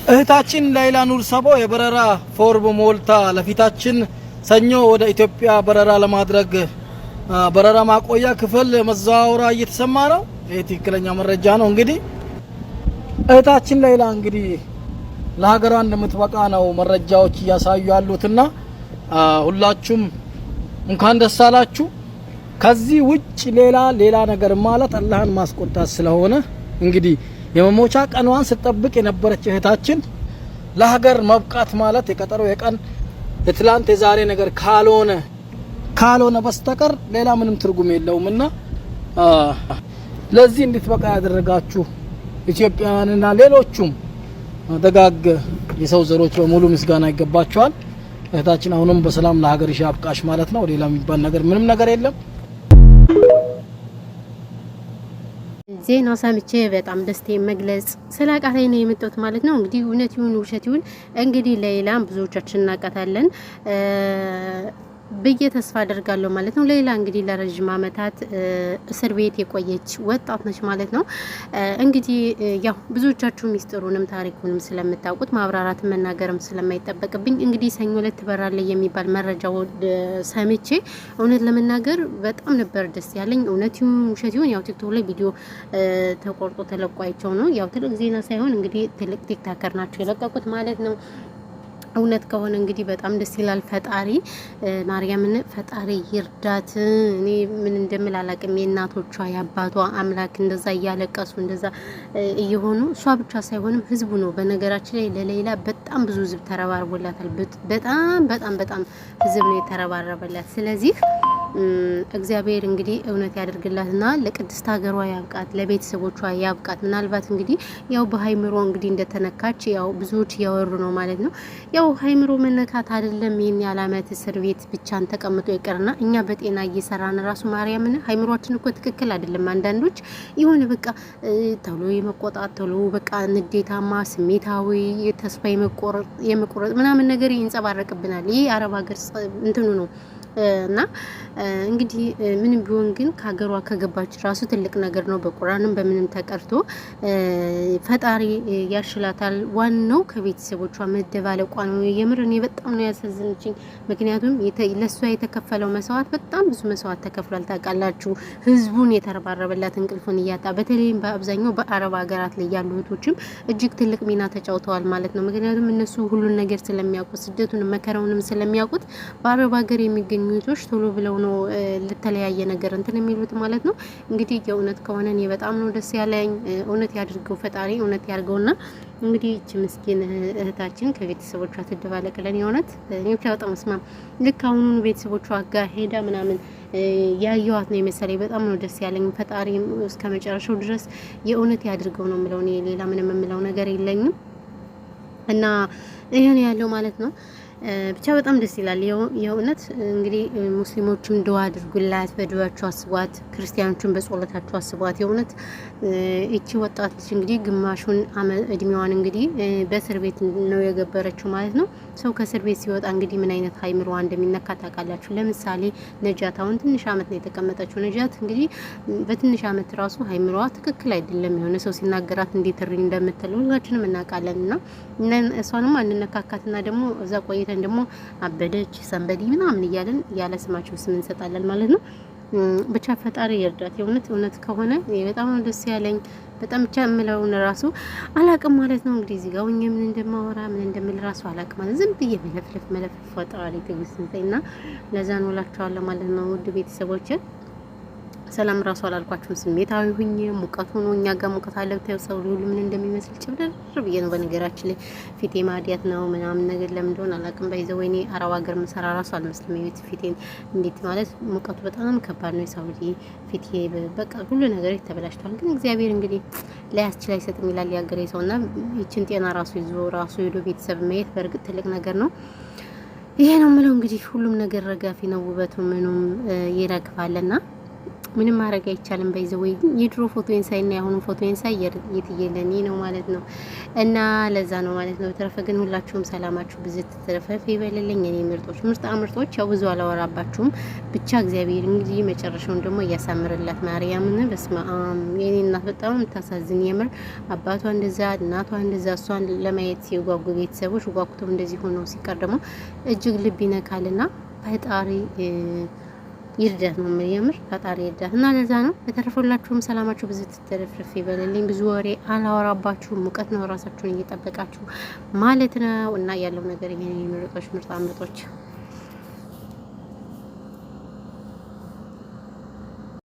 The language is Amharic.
እህታችን ላይላ ኑር ሰቦ የበረራ ፎርም ሞልታ ለፊታችን ሰኞ ወደ ኢትዮጵያ በረራ ለማድረግ በረራ ማቆያ ክፍል መዛወራ እየተሰማ ነው። ይሄ ትክክለኛ መረጃ ነው። እንግዲህ እህታችን ላይላ እንግዲህ ለሀገሯ እንደምትበቃ ነው መረጃዎች እያሳዩ ያሉትና ሁላችሁም እንኳን ደስ አላችሁ። ከዚህ ውጭ ሌላ ነገር ማለት አላህን ማስቆጣት ስለሆነ እንግዲህ የመሞቻ ቀኗን ስትጠብቅ የነበረች እህታችን ለሀገር መብቃት ማለት የቀጠሮ የቀን የትላንት የዛሬ ነገር ካልሆነ በስተቀር ሌላ ምንም ትርጉም የለውምና ለዚህ እንድትበቃ ያደረጋችሁ ኢትዮጵያውያንና ሌሎቹም ደጋግ የሰው ዘሮች በሙሉ ምስጋና ይገባቸዋል። እህታችን አሁንም በሰላም ለሀገርሽ ያብቃሽ ማለት ነው። ሌላ የሚባል ነገር ምንም ነገር የለም። ዜና ሰምቼ በጣም ደስታዬን መግለጽ ስላቃተኝ ነው የመጣሁት ማለት ነው። እንግዲህ እውነት ይሁን ውሸት ይሁን እንግዲህ ሌላም ብዙዎቻችን እናውቃታለን ብዬ ተስፋ አደርጋለሁ ማለት ነው። ሌላ እንግዲህ ለረጅም ዓመታት እስር ቤት የቆየች ወጣት ነች ማለት ነው። እንግዲህ ያው ብዙዎቻችሁ ሚስጥሩንም ታሪኩንም ስለምታውቁት ማብራራት መናገርም ስለማይጠበቅብኝ እንግዲህ ሰኞ ዕለት ትበራለች የሚባል መረጃ ሰምቼ እውነት ለመናገር በጣም ነበር ደስ ያለኝ። እውነት ይሁን ውሸት ይሁን ያው ቲክቶክ ላይ ቪዲዮ ተቆርጦ ተለቋይቸው ነው። ያው ትልቅ ዜና ሳይሆን እንግዲህ ትልቅ ቲክታከር ናቸው የለቀቁት ማለት ነው። እውነት ከሆነ እንግዲህ በጣም ደስ ይላል። ፈጣሪ ማርያምን ፈጣሪ ይርዳት። እኔ ምን እንደምል አላቅም። የእናቶቿ የአባቷ አምላክ እንደዛ እያለቀሱ እንደዛ እየሆኑ እሷ ብቻ ሳይሆንም ህዝቡ ነው። በነገራችን ላይ ለሌላ በጣም ብዙ ህዝብ ተረባርቦላታል። በጣም ህዝብ ነው የተረባረበላት። ስለዚህ እግዚአብሔር እንግዲህ እውነት ያደርግላትና ለቅድስት ሀገሯ ያብቃት፣ ለቤተሰቦቿ ያብቃት። ምናልባት እንግዲህ ያው በሃይምሮ እንግዲህ እንደተነካች ያው ብዙዎች እያወሩ ነው ማለት ነው። ያው ሃይምሮ መነካት አይደለም ይሄን ያለ አመት እስር ቤት ብቻን ተቀምጦ ይቀርና እኛ በጤና እየሰራን ራሱ ማርያምን ሃይምሮአችን እኮ ትክክል አይደለም። አንዳንዶች የሆነ በቃ ተሎ የመቆጣት ተሎ በቃ ንዴታማ፣ ስሜታዊ፣ ተስፋ የመቆረጥ ምናምን ነገር ይንጸባረቅብናል። ይሄ አረብ ሀገር እንትኑ ነው እና እንግዲህ ምንም ቢሆን ግን ከሀገሯ ከገባች ራሱ ትልቅ ነገር ነው። በቁርአንም በምንም ተቀርቶ ፈጣሪ ያሽላታል። ዋናው ከቤተሰቦቿ መደባለቋ ነው። የምር እኔ በጣም ነው ያሳዝነችኝ። ምክንያቱም ለሷ የተከፈለው መስዋዕት በጣም ብዙ መስዋዕት ተከፍሏል። ታውቃላችሁ ህዝቡን የተረባረበላት እንቅልፉን እያጣ በተለይም በአብዛኛው በአረብ ሀገራት ላይ ያሉ እህቶችም እጅግ ትልቅ ሚና ተጫውተዋል ማለት ነው። ምክንያቱም እነሱ ሁሉን ነገር ስለሚያውቁት ስደቱን መከራውንም ስለሚያውቁት በአረብ ሀገር የሚገኙ እህቶች ቶሎ ብለው ነው ለተለያየ ነገር እንትን የሚሉት ማለት ነው። እንግዲህ የእውነት ከሆነ እኔ በጣም ነው ደስ ያለኝ። እውነት ያድርገው ፈጣሪ እውነት ያድርገውና እንግዲህ እቺ ምስኪን እህታችን ከቤተሰቦቿ ትደባለቅለን። የእውነት እኔ ብቻ በጣም መስማም ልክ አሁኑን ቤተሰቦቿ ጋር ሄዳ ምናምን ያየዋት ነው የመሰለኝ። በጣም ነው ደስ ያለኝ። ፈጣሪ እስከ መጨረሻው ድረስ የእውነት ያድርገው ነው የምለው። እኔ ሌላ ምንም የምለው ነገር የለኝም እና ይሄን ያለው ማለት ነው። ብቻ በጣም ደስ ይላል። የእውነት እንግዲህ ሙስሊሞችም ዱዓ አድርጉላት፣ በዱዓቸው አስቧት፣ ክርስቲያኖችም በጸሎታቸው አስቧት። የእውነት እቺ ወጣት ልጅ እንግዲህ ግማሹን እድሜዋን እንግዲህ በእስር ቤት ነው የገበረችው ማለት ነው። ሰው ከእስር ቤት ሲወጣ እንግዲህ ምን አይነት ሃይምሮዋ እንደሚነካ ታውቃላችሁ። ለምሳሌ ነጃት አሁን ትንሽ አመት ነው የተቀመጠችው። ነጃት እንግዲህ በትንሽ አመት ራሱ ሃይምሮዋ ትክክል አይደለም። የሆነ ሰው ሲናገራት እንዴት እሪ እንደምትል ሁላችንም እናውቃለንና እሷንም አንነካካትና ደግሞ እዛ ቆይተን ደግሞ አበደች ሰንበዲ ምናምን እያለን ያለ ስማቸው ስም እንሰጣለን ማለት ነው። ብቻ ፈጣሪ ይርዳት። እውነት ከሆነ በጣም ደስ ያለኝ። በጣም ብቻ እምለውን ራሱ አላቅም ማለት ነው። እንግዲህ እዚህ ጋር ሆኜ ምን እንደማወራ ምን እንደምል ራሱ አላቅም ማለት ዝም ብዬ መለፍለፍ ፈጣሪ ትግስትና ለዛ ነው እላችኋለሁ ማለት ነው። ውድ ቤተሰቦቼ ሰላም ራሱ አላልኳችሁም። ስሜታዊ ሁኜ ሙቀቱ ነው እኛ ጋር ሙቀት አለ። ብታዩ ሰው ሁሉ ምን እንደሚመስል ጭብደር ብዬ ነው። በነገራችን ላይ ፊቴ ማዲያት ነው ምናምን ነገር ለምን እንደሆነ አላውቅም። ባይዘው ወይኔ አረብ ሀገር መሰራ ራሱ አልመስልም። የቤት ፊቴን እንዴት ማለት ሙቀቱ በጣም ከባድ ነው። ሳውዲ ፊቴ በቃ ሁሉ ነገር ተበላሽቷል። ግን እግዚአብሔር እንግዲህ ላያስችል አይሰጥም ይላል ያገሬ ሰውና ይችን ጤና ራሱ ይዞ ራሱ ሄዶ ቤተሰብ ማየት በእርግጥ ትልቅ ነገር ነው። ይሄ ነው የምለው። እንግዲህ ሁሉም ነገር ረጋፊ ነው። ውበቱ ምኑም ይረግፋልና ምንም ማድረግ አይቻልም። በይዘው የድሮ ፎቶዬን ሳይና ያሁኑ ፎቶዬን ሳይ የትየለኔ ነው ማለት ነው። እና ለዛ ነው ማለት ነው። በተረፈ ግን ሁላችሁም ሰላማችሁ ብዝት ተረፈፈ ይበልልኝ። እኔ ምርጦች ያው ብዙ አላወራባችሁም። ብቻ እግዚአብሔር እንግዲህ መጨረሻውን ደግሞ እያሳምርላት ማርያምን። በስመ አብ የኔ እናት በጣም የምታሳዝን የምር አባቷ እንደዛ እናቷ እንደዛ እሷን ለማየት የጓጉ ቤተሰቦች ጓጉተው እንደዚህ ሆነው ሲቀር ደግሞ እጅግ ልብ ይነካልና ፈጣሪ ይርዳት ነው የምር ፈጣሪ ይርዳት። እና ለዛ ነው በተረፈላችሁም ሰላማችሁ ብዙ ተተረፍረፍ ይበልልኝ። ብዙ ወሬ አላወራባችሁም። ሙቀት ነው፣ ራሳችሁን እየጠበቃችሁ ማለት ነው። እና ያለው ነገር ይሄን ምርጦች